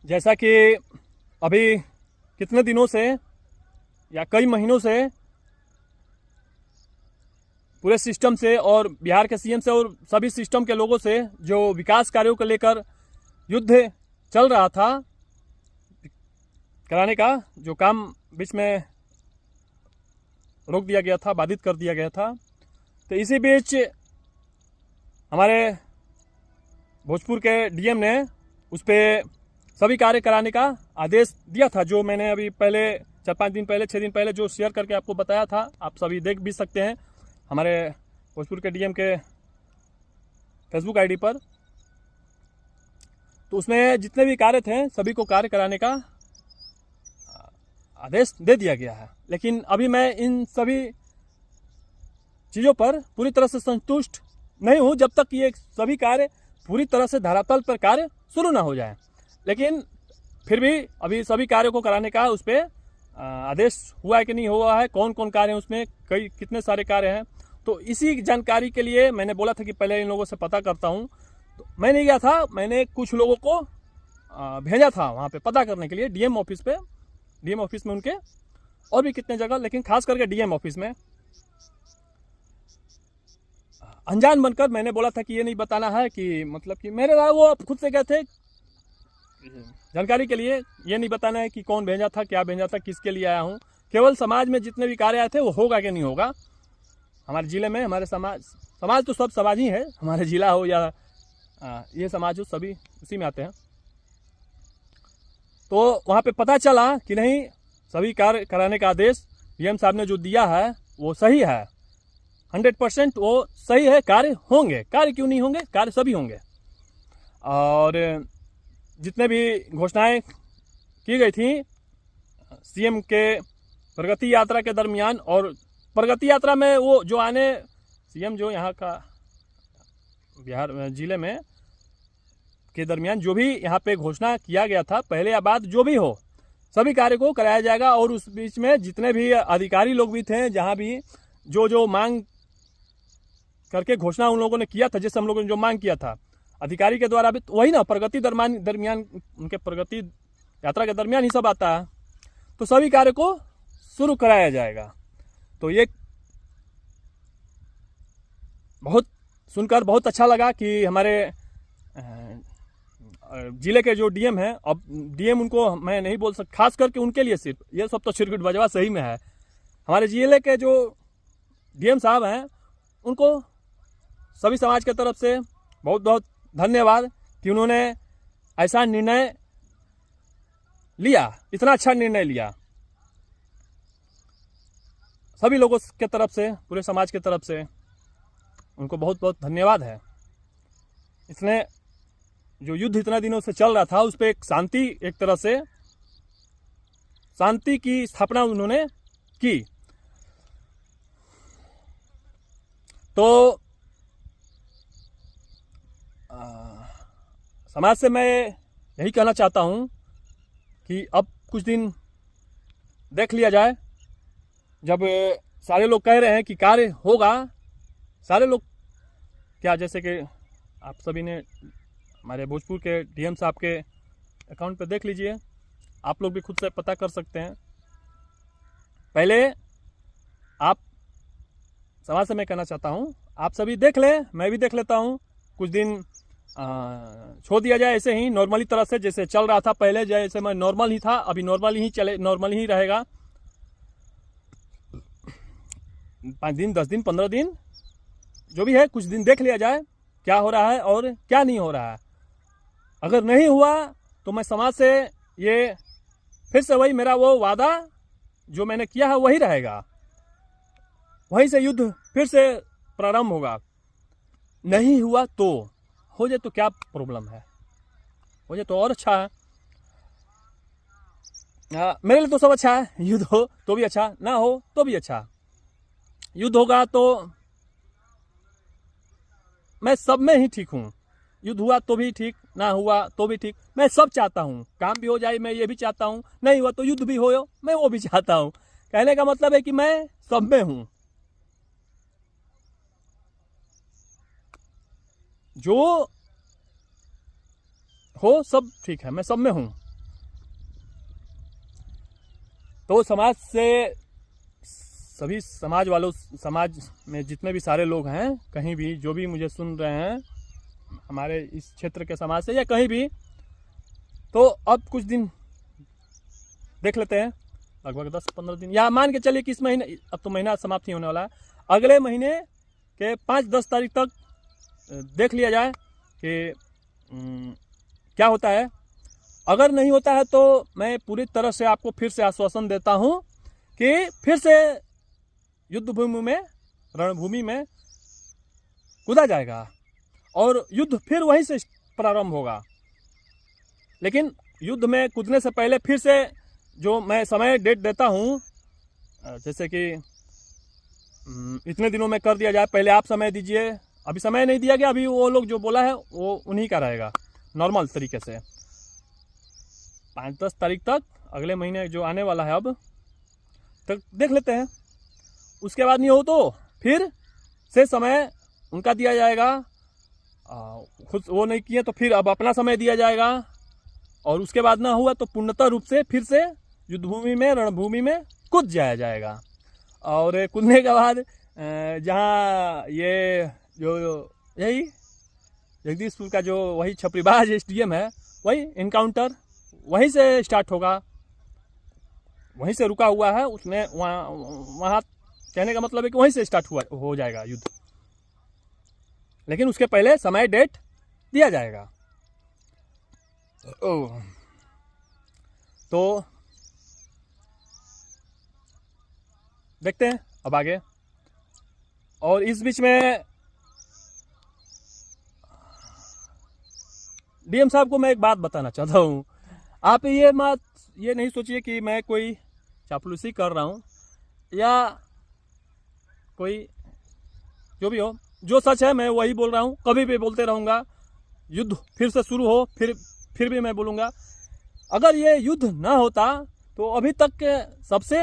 जैसा कि अभी कितने दिनों से या कई महीनों से पूरे सिस्टम से और बिहार के सीएम से और सभी सिस्टम के लोगों से जो विकास कार्यों को लेकर युद्ध चल रहा था कराने का, जो काम बीच में रोक दिया गया था, बाधित कर दिया गया था, तो इसी बीच हमारे भोजपुर के डीएम ने उस पर सभी कार्य कराने का आदेश दिया था, जो मैंने अभी पहले 4-5 दिन पहले 6 दिन पहले जो शेयर करके आपको बताया था। आप सभी देख भी सकते हैं हमारे भोजपुर के डीएम के फेसबुक आईडी पर। तो उसमें जितने भी कार्य थे सभी को कार्य कराने का आदेश दे दिया गया है। लेकिन अभी मैं इन सभी चीज़ों पर पूरी तरह से संतुष्ट नहीं हूं जब तक ये सभी कार्य पूरी तरह से धरातल पर कार्य शुरू ना हो जाए। लेकिन फिर भी अभी सभी कार्यों को कराने का उस पर आदेश हुआ है कि नहीं हुआ है, कौन कौन कार्य हैं उसमें, कितने सारे कार्य हैं, तो इसी जानकारी के लिए मैंने बोला था कि पहले इन लोगों से पता करता हूं। तो मैं नहीं गया था, मैंने कुछ लोगों को भेजा था वहाँ पे पता करने के लिए, डीएम ऑफिस में उनके, और भी कितने जगह, लेकिन खास करके डीएम ऑफिस में अनजान बनकर मैंने बोला था कि ये नहीं बताना है कि मतलब कि मेरे वो खुद से गए थे जानकारी के लिए, ये नहीं बताना है कि कौन भेजा था, क्या भेजा था, किसके लिए आया हूँ। केवल समाज में जितने भी कार्य आए थे वो होगा कि नहीं होगा हमारे ज़िले में, हमारे समाज तो सब समाज ही है, हमारे ज़िला हो या ये समाज हो, सभी उसी में आते हैं। तो वहाँ पे पता चला कि नहीं, सभी कार्य कराने का आदेश डीएम साहब ने जो दिया है वो सही है, 100% वो सही है। कार्य होंगे, कार्य क्यों नहीं होंगे, कार्य सभी होंगे। और जितने भी घोषणाएं की गई थी सीएम के प्रगति यात्रा के दरमियान, और प्रगति यात्रा में वो जो आने सीएम जो यहाँ का बिहार जिले में के दरमियान जो भी यहाँ पे घोषणा किया गया था, पहले या बाद जो भी हो, सभी कार्य को कराया जाएगा। और उस बीच में जितने भी अधिकारी लोग भी थे, जहाँ भी जो मांग करके घोषणा उन लोगों ने किया था, जैसे हम लोगों ने जो मांग किया था अधिकारी के द्वारा भी, तो वही ना प्रगति दरमियान उनके प्रगति यात्रा के दरमियान ही सब आता है। तो सभी कार्य को शुरू कराया जाएगा। तो ये बहुत सुनकर बहुत अच्छा लगा कि हमारे जिले के जो डीएम हैं, अब डीएम उनको मैं नहीं बोल सकता, खास करके उनके लिए सिर्फ ये सब तो छिरकुट बजवा सही में है। हमारे जिले के जो डीएम साहब हैं उनको सभी समाज के तरफ से बहुत बहुत धन्यवाद कि उन्होंने ऐसा निर्णय लिया, इतना अच्छा निर्णय लिया। सभी लोगों के तरफ से, पूरे समाज के तरफ से उनको बहुत बहुत धन्यवाद है। इसने जो युद्ध इतना दिनों से चल रहा था उस पर एक शांति, एक तरह से शांति की स्थापना उन्होंने की। तो समाज से मैं यही कहना चाहता हूं कि अब कुछ दिन देख लिया जाए, जब सारे लोग कह रहे हैं कि कार्य होगा, सारे लोग क्या, जैसे कि आप सभी ने हमारे भोजपुर के डीएम साहब के अकाउंट पे देख लीजिए, आप लोग भी खुद से पता कर सकते हैं। पहले आप समाज से मैं कहना चाहता हूं, आप सभी देख लें, मैं भी देख लेता हूं, कुछ दिन छोड़ दिया जाए ऐसे ही नॉर्मली तरह से, जैसे चल रहा था पहले, जैसे मैं नॉर्मल ही था, अभी नॉर्मल ही चले, नॉर्मल ही रहेगा। 5 दिन 10 दिन 15 दिन जो भी है, कुछ दिन देख लिया जाए क्या हो रहा है और क्या नहीं हो रहा है। अगर नहीं हुआ तो मैं समाज से ये फिर से वही मेरा वो वादा जो मैंने किया है वही रहेगा, वहीं से युद्ध फिर से प्रारंभ होगा। नहीं हुआ तो हो जाए तो क्या प्रॉब्लम है, हो जाए तो और अच्छा है। मेरे लिए तो सब अच्छा है, युद्ध हो तो भी अच्छा, ना हो तो भी अच्छा। युद्ध होगा तो मैं सब में ही ठीक हूँ, युद्ध हुआ तो भी ठीक, ना हुआ तो भी ठीक, मैं सब चाहता हूँ। काम भी हो जाए मैं ये भी चाहता हूँ, नहीं हुआ तो युद्ध भी हो मैं वो भी चाहता हूँ। कहने का मतलब है कि मैं सब में हूँ, जो हो सब ठीक है, मैं सब में हूँ। तो समाज से सभी समाज वालों, समाज में जितने भी सारे लोग हैं, कहीं भी जो भी मुझे सुन रहे हैं हमारे इस क्षेत्र के समाज से या कहीं भी, तो अब कुछ दिन देख लेते हैं, लगभग 10-15 दिन, या मान के चलिए कि इस महीने, अब तो महीना समाप्त ही होने वाला है, अगले महीने के 5-10 तारीख तक देख लिया जाए कि क्या होता है। अगर नहीं होता है तो मैं पूरी तरह से आपको फिर से आश्वासन देता हूं कि फिर से युद्ध भूमि में, रणभूमि में कूदा जाएगा और युद्ध फिर वहीं से प्रारंभ होगा। लेकिन युद्ध में कूदने से पहले फिर से जो मैं समय डेट देता हूँ, जैसे कि इतने दिनों में कर दिया जाए, पहले आप समय दीजिए, अभी समय नहीं दिया गया, अभी वो लोग जो बोला है वो उन्हीं का रहेगा नॉर्मल तरीके से। 5-10 तारीख तक अगले महीने जो आने वाला है अब तक देख लेते हैं। उसके बाद नहीं हो तो फिर से समय उनका दिया जाएगा, खुद वो नहीं किए तो फिर अब अपना समय दिया जाएगा, और उसके बाद ना हुआ तो पूर्णतः रूप से फिर से युद्धभूमि में, रणभूमि में कूद जाया जाएगा। और कूदने के बाद जहाँ ये जो यही जगदीशपुर का जो वही छपरीबाज स्टेडियम है, वही इनकाउंटर वहीं से स्टार्ट होगा, वहीं से रुका हुआ है उसने, वहाँ कहने का मतलब है कि वहीं से स्टार्ट हो जाएगा युद्ध। लेकिन उसके पहले समय डेट दिया जाएगा। तो देखते हैं अब आगे। और इस बीच में डीएम साहब को मैं एक बात बताना चाहता हूँ। आप ये नहीं सोचिए कि मैं कोई चापलूसी कर रहा हूँ या कोई, जो भी हो, जो सच है मैं वही बोल रहा हूँ, कभी भी बोलते रहूँगा। युद्ध फिर से शुरू हो फिर भी मैं बोलूँगा। अगर ये युद्ध ना होता तो अभी तक के सबसे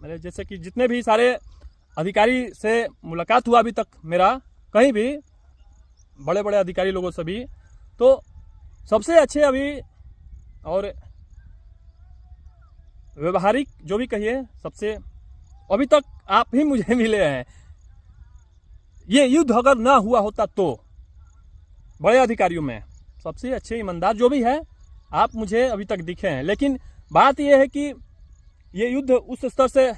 मेरे जैसे कि जितने भी सारे अधिकारी से मुलाकात हुआ अभी तक मेरा, कहीं भी बड़े बड़े अधिकारी लोगों से भी, तो सबसे अच्छे अभी और व्यवहारिक जो भी कहिए, सबसे अभी तक आप ही मुझे मिले हैं। ये युद्ध अगर ना हुआ होता तो बड़े अधिकारियों में सबसे अच्छे ईमानदार जो भी है आप मुझे अभी तक दिखे हैं। लेकिन बात यह है कि ये युद्ध उस स्तर से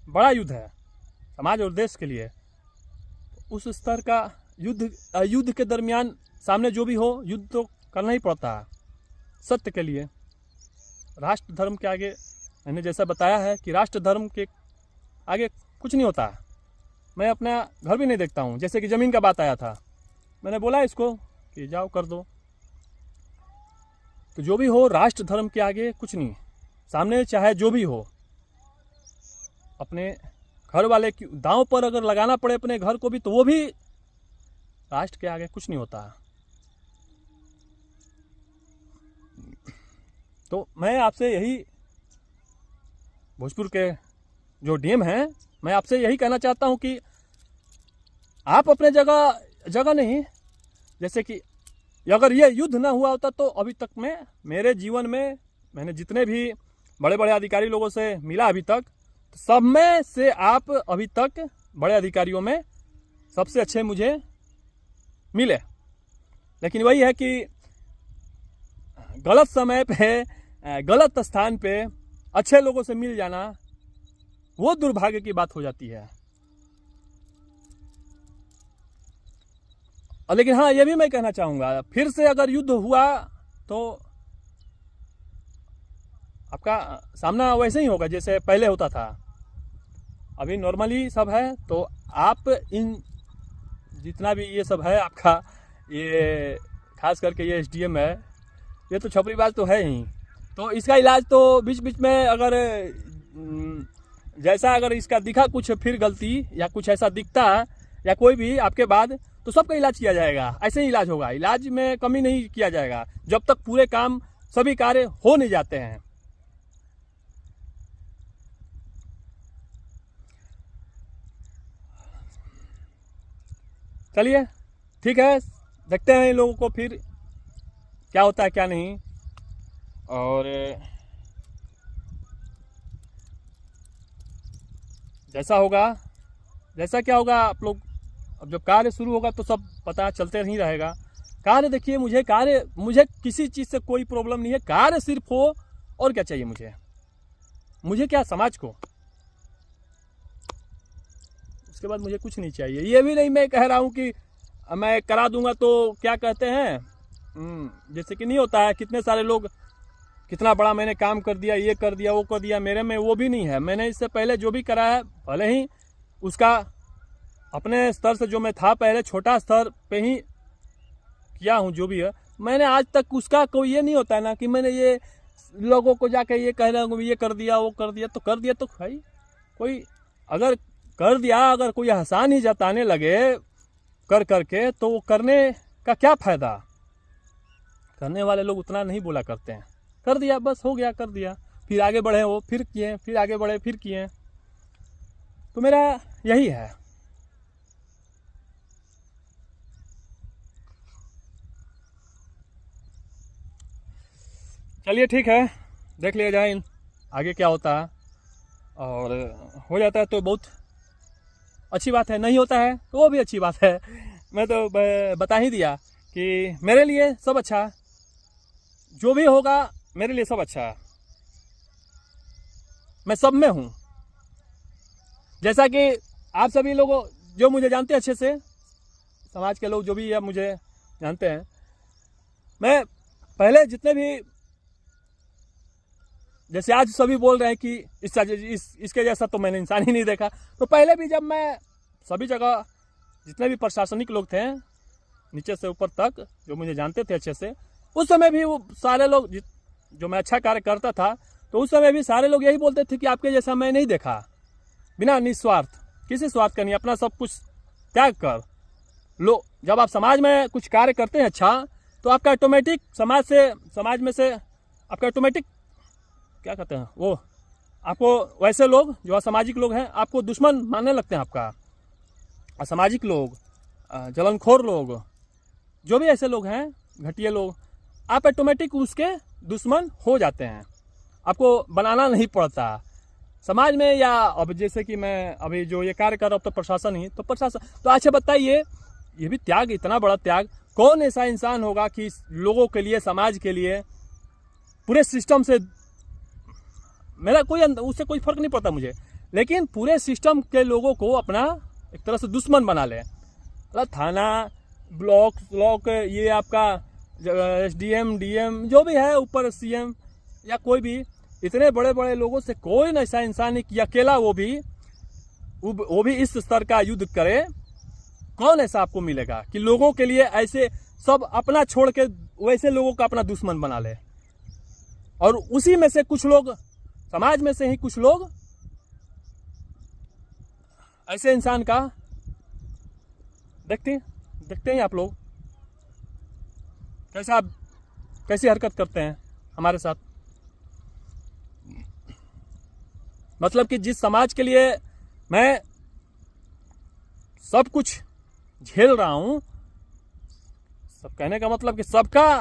बड़ा युद्ध है समाज और देश के लिए। उस स्तर का युद्ध के दरमियान सामने जो भी हो, युद्ध तो करना ही पड़ता है सत्य के लिए। राष्ट्र धर्म के आगे, मैंने जैसा बताया है कि राष्ट्र धर्म के आगे कुछ नहीं होता। मैं अपना घर भी नहीं देखता हूँ। जैसे कि ज़मीन का बात आया था, मैंने बोला इसको कि जाओ कर दो, तो जो भी हो राष्ट्र धर्म के आगे कुछ नहीं। सामने चाहे जो भी हो, अपने घर वाले की दांव पर अगर लगाना पड़े अपने घर को भी, तो वो भी राष्ट्र के आगे कुछ नहीं होता। तो मैं आपसे यही, भोजपुर के जो डीएम हैं, मैं आपसे यही कहना चाहता हूं कि आप अपने जगह नहीं, जैसे कि अगर ये युद्ध ना हुआ होता तो अभी तक में मेरे जीवन में मैंने जितने भी बड़े बड़े अधिकारी लोगों से मिला अभी तक, तो सब में से आप अभी तक बड़े अधिकारियों में सबसे अच्छे मुझे मिले। लेकिन वही है कि गलत समय पे, गलत स्थान पे अच्छे लोगों से मिल जाना वो दुर्भाग्य की बात हो जाती है। लेकिन हाँ, ये भी मैं कहना चाहूँगा, फिर से अगर युद्ध हुआ तो आपका सामना वैसे ही होगा जैसे पहले होता था। अभी नॉर्मली सब है, तो आप इन जितना भी ये सब है आपका, ये खास करके ये एसडीएम है, ये तो छपरीबाज तो है ही। तो इसका इलाज तो बीच बीच में अगर जैसा अगर इसका दिखा कुछ फिर गलती या कुछ ऐसा दिखता है या कोई भी आपके बाद, तो सबका इलाज किया जाएगा। ऐसे ही इलाज होगा, इलाज में कमी नहीं किया जाएगा जब तक पूरे काम, सभी कार्य हो नहीं जाते हैं। चलिए ठीक है, देखते हैं इन लोगों को फिर क्या होता है क्या नहीं। और जैसा होगा, जैसा क्या होगा आप लोग, अब जब कार्य शुरू होगा तो सब पता चलते नहीं रहेगा। कार्य देखिए, मुझे किसी चीज़ से कोई प्रॉब्लम नहीं है, कार्य सिर्फ हो, और क्या चाहिए मुझे क्या, समाज को, उसके बाद मुझे कुछ नहीं चाहिए। ये भी नहीं मैं कह रहा हूँ कि मैं करा दूंगा तो क्या कहते हैं, जैसे कि नहीं होता है, कितने सारे लोग कितना बड़ा मैंने काम कर दिया, ये कर दिया, वो कर दिया, मेरे में वो भी नहीं है। मैंने इससे पहले जो भी करा है, भले ही उसका अपने स्तर से जो मैं था पहले छोटा स्तर पे ही किया हूँ, जो भी है मैंने आज तक उसका कोई ये नहीं होता है ना कि मैंने ये लोगों को जाके ये कह रहा हूँ ये कर दिया, वो कर दिया, तो कर दिया तो भाई कोई अगर कर दिया, अगर कोई आसान ही जताने लगे कर करके, तो वो करने का क्या फ़ायदा। करने वाले लोग उतना नहीं बोला करते हैं, कर दिया बस हो गया, कर दिया, फिर आगे बढ़े, वो फिर किए, फिर आगे बढ़े, फिर किए। तो मेरा यही है। चलिए ठीक है, देख लिया जाए आगे क्या होता है, और हो जाता है तो बहुत अच्छी बात है, नहीं होता है तो वो भी अच्छी बात है। मैं तो बता ही दिया कि मेरे लिए सब अच्छा है, जो भी होगा मेरे लिए सब अच्छा है, मैं सब में हूँ। जैसा कि आप सभी लोग जो मुझे जानते हैं अच्छे से, समाज के लोग जो भी है मुझे जानते हैं, मैं पहले जितने भी, जैसे आज सभी बोल रहे हैं कि इसके जैसा तो मैंने इंसान ही नहीं देखा, तो पहले भी जब मैं सभी जगह जितने भी प्रशासनिक लोग थे नीचे से ऊपर तक जो मुझे जानते थे अच्छे से, उस समय भी वो सारे लोग जो मैं अच्छा कार्य करता था, तो उस समय भी सारे लोग यही बोलते थे कि आपके जैसा मैं नहीं देखा। बिना निस्वार्थ, किसी स्वार्थ का नहीं, अपना सब कुछ त्याग कर लो। जब आप समाज में कुछ कार्य करते हैं अच्छा, तो आपका ऑटोमेटिक समाज में से आपका ऑटोमेटिक क्या कहते हैं वो, आपको वैसे लोग जो असामाजिक लोग हैं आपको दुश्मन मानने लगते हैं। आपका असामाजिक लोग, जलनखोर लोग, जो भी ऐसे लोग हैं, घटिया लोग, आप ऑटोमेटिक उसके दुश्मन हो जाते हैं, आपको बनाना नहीं पड़ता समाज में। या अब जैसे कि मैं अभी जो ये कार्य कर रहा हूँ तो प्रशासन ही, तो प्रशासन तो अच्छा बताइए, ये भी त्याग, इतना बड़ा त्याग, कौन ऐसा इंसान होगा कि लोगों के लिए, समाज के लिए, पूरे सिस्टम से, मेरा कोई उससे कोई फर्क नहीं पड़ता मुझे, लेकिन पूरे सिस्टम के लोगों को अपना एक तरह से दुश्मन बना ले। मतलब थाना, ब्लॉक, ये आपका SDM, DM जो भी है, ऊपर CM या कोई भी, इतने बड़े बड़े लोगों से कोई ऐसा इंसान नहीं कि अकेला वो भी इस स्तर का युद्ध करे। कौन ऐसा आपको मिलेगा कि लोगों के लिए ऐसे सब अपना छोड़ के वैसे लोगों का अपना दुश्मन बना ले। और उसी में से कुछ लोग, समाज में से ही कुछ लोग ऐसे इंसान का देखते हैं आप लोग कैसी हरकत करते हैं हमारे साथ। मतलब कि जिस समाज के लिए मैं सब कुछ झेल रहा हूं, सब कहने का मतलब कि सबका,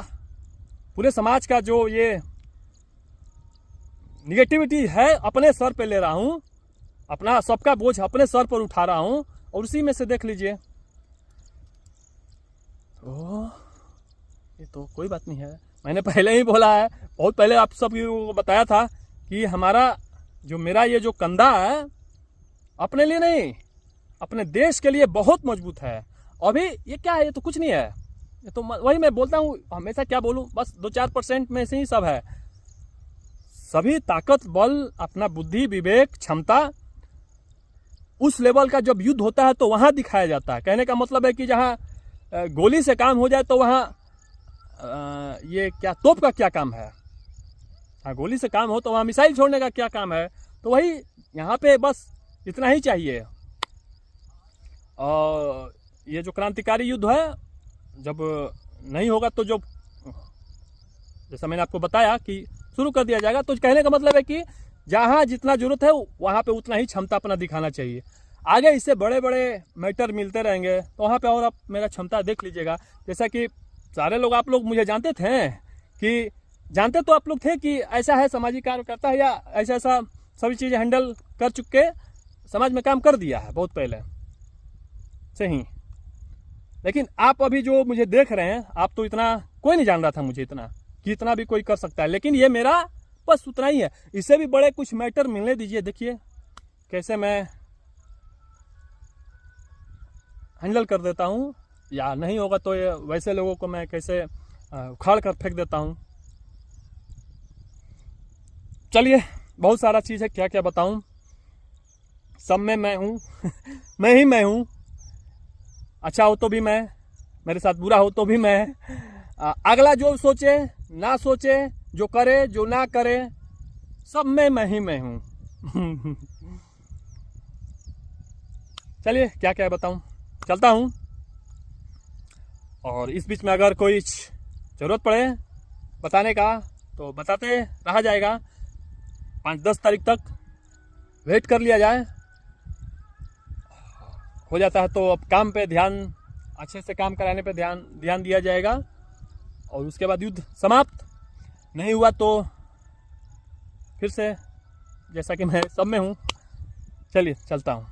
पूरे समाज का जो ये निगेटिविटी है अपने सर पे ले रहा हूं, अपना सबका बोझ अपने सर पर उठा रहा हूं, और उसी में से देख लीजिए, तो ये तो कोई बात नहीं है। मैंने पहले ही बोला है, बहुत पहले आप सब को बताया था कि मेरा ये जो कंधा है अपने लिए नहीं, अपने देश के लिए बहुत मजबूत है। अभी ये क्या है, ये तो कुछ नहीं है, ये तो वही मैं बोलता हूँ हमेशा, क्या बोलूँ, बस 2-4% में से ही सब है। सभी ताकत, बल, अपना बुद्धि, विवेक, क्षमता, उस लेवल का जब युद्ध होता है तो वहां दिखाया जाता है। कहने का मतलब है कि जहां गोली से काम हो जाए तो वहां ये क्या, तोप का क्या काम है। गोली से काम हो तो वहां मिसाइल छोड़ने का क्या काम है। तो वही यहाँ पे बस इतना ही चाहिए। और ये जो क्रांतिकारी युद्ध है जब नहीं होगा तो जब, जैसा मैंने आपको बताया कि शुरू कर दिया जाएगा, तो कहने का मतलब है कि जहाँ जितना जरूरत है वहाँ पे उतना ही क्षमता अपना दिखाना चाहिए। आगे इससे बड़े बड़े मैटर मिलते रहेंगे तो वहाँ पे और आप मेरा क्षमता देख लीजिएगा। जैसा कि सारे लोग, आप लोग मुझे जानते तो आप लोग थे कि ऐसा है, सामाजिक कार्य करता है, या ऐसा सभी चीज़ें हैंडल कर चुके समाज में काम कर दिया है बहुत पहले से ही। लेकिन आप अभी जो मुझे देख रहे हैं, आप तो इतना कोई नहीं जान रहा था मुझे इतना कि इतना भी कोई कर सकता है। लेकिन ये मेरा बस उतना ही है, इससे भी बड़े कुछ मैटर मिलने दीजिए। देखिए कैसे मैं हैंडल कर देता हूँ, या नहीं होगा तो ये वैसे लोगों को मैं कैसे उखाड़ कर फेंक देता हूँ। चलिए बहुत सारा चीज़ है, क्या क्या बताऊँ, सब में मैं हूँ मैं ही मैं हूँ। अच्छा हो तो भी मैं, मेरे साथ बुरा हो तो भी मैं, अगला जो सोचे ना सोचे, जो करे जो ना करे, सब में मैं ही मैं हूँ चलिए क्या क्या बताऊँ, चलता हूँ। और इस बीच में अगर कोई ज़रूरत पड़े बताने का तो बताते रहा जाएगा। 5-10 तारीख तक वेट कर लिया जाए, हो जाता है तो अब काम पे ध्यान, अच्छे से काम कराने पे ध्यान दिया जाएगा। और उसके बाद युद्ध समाप्त। नहीं हुआ तो फिर से जैसा कि मैं सब में हूँ। चलिए चलता हूँ।